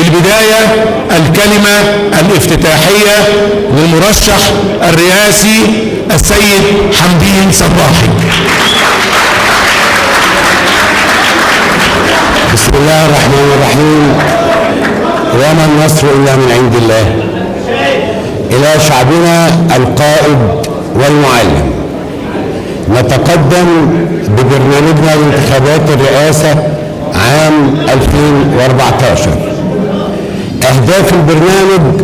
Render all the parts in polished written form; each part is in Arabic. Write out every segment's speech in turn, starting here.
في البداية الكلمة الافتتاحية للمرشح الرئاسي السيد حمدين صباحي. بسم الله الرحمن الرحيم. وما النصر إلا من عند الله. إلى شعبنا القائد والمعلم، نتقدم ببرنامجنا لانتخابات الرئاسة عام 2014. أهداف البرنامج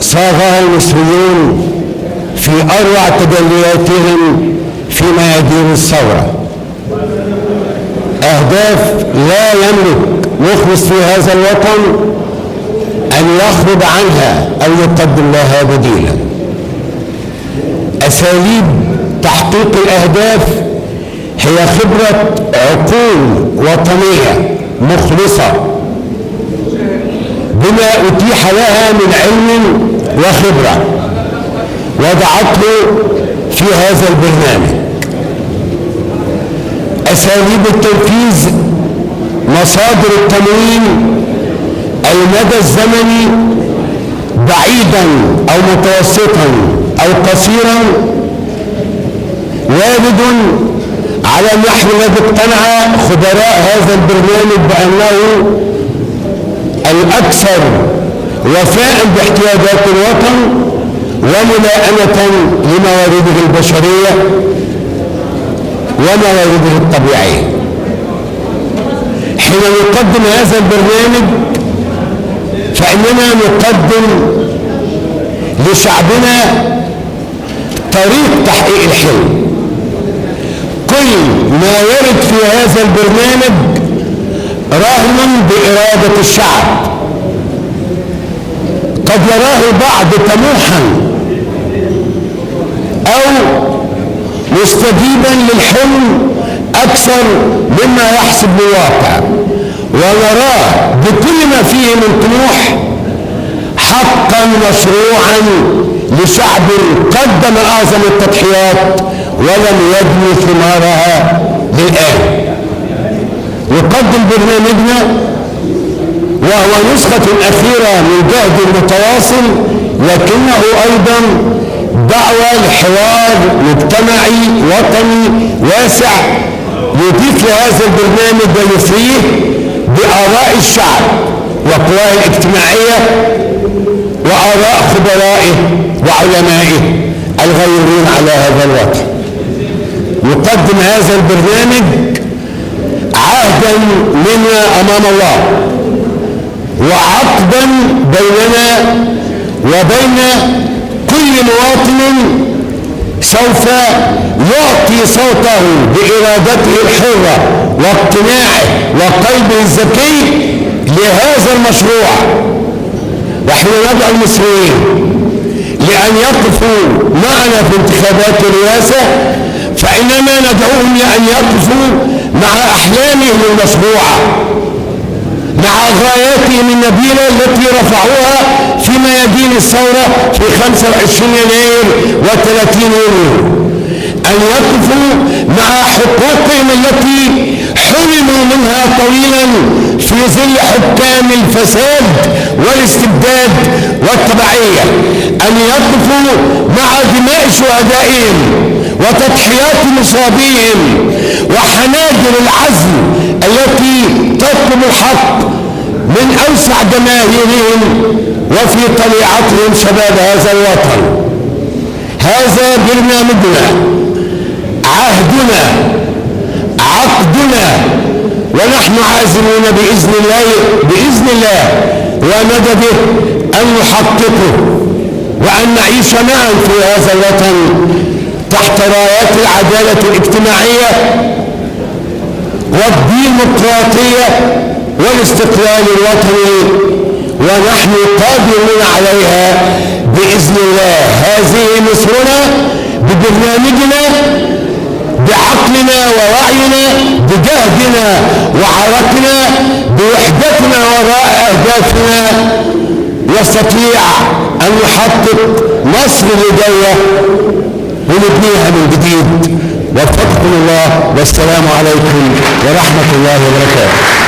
صاغها المصريون في أروع تجلياتهم في ميادين الثورة. أهداف لا يملك مخلص في هذا الوطن أن يخرج عنها أو يقدم لها بديلا. أساليب تحقيق الأهداف هي خبرة عقول وطنية مخلصة بما أتيح لها من علم وخبرة وضعته في هذا البرنامج. أساليب التنفيذ مصادر التمويل المدى الزمني بعيدا أو متوسطا أو قصيرا وارد على النحو الذي اقتنع خبراء هذا البرنامج بأنه الأكثر وفاء باحتياجات الوطن وملائمة لموارده البشرية وموارده الطبيعية. حين نقدم هذا البرنامج فإننا نقدم لشعبنا طريق تحقيق الحلم. كل ما يرد في هذا البرنامج رهن بإرادة الشعب. قد يراه البعض طموحا أو مستجيبا للحلم أكثر مما يحسب بالواقع، ونراه بكل ما فيه من طموح حقا مشروعا لشعب قدم أعظم التضحيات ولم يجني ثمارها للآن. نقدم برنامجنا وهو نسخة أخيرة من جهد متواصل، لكنه أيضا دعوة لحوار مجتمعي وطني واسع يضيف لهذا البرنامج ويثريه بآراء الشعب وقواه الاجتماعية وآراء خبرائه وعلمائه الغيورين على هذا الوطن. يقدم هذا البرنامج عهدا منا أمام الله وعقدا بيننا وبين كل مواطن سوف يعطي صوته بإرادته الحرة واقتناعه وقلبه الذكي لهذا المشروع. ونحن ندعو المصريين لأن يقفوا معنا في انتخابات الرئاسة، فإننا ندعوهم لأن يقفوا مع أحلامهم المشروعة، مع غاياتهم النبيلة التي رفعوها في ميادين الثورة في 25 يناير و30 يونيو، أن يقفوا مع حقوقهم التي حرموا منها طويلا في ظل حكام الفساد والاستبداد والتبعية، أن يقفوا مع دماء شهدائهم وتضحيات مصابيهم وحناجر العزم التي تطلب الحق من أوسع جماهيرهم وفي طليعتهم شباب هذا الوطن. هذا برنامجنا، عهدنا، عقدنا، ونحن عازمون بإذن الله ومدده أن نحققه وأن نعيش معا في هذا الوطن تحت رايات العدالة الاجتماعية والديمقراطية والاستقلال الوطني، ونحن قادرون عليها بإذن الله. هذه مصرنا ببرنامجنا، بعقلنا ووعينا، بجهدنا وعرقنا، بوحدتنا وراء أهدافنا، نستطيع أن نحقق مصر اللي جاية ونبنيها من جديد. وفقكم الله، والسلام عليكم ورحمة الله وبركاته.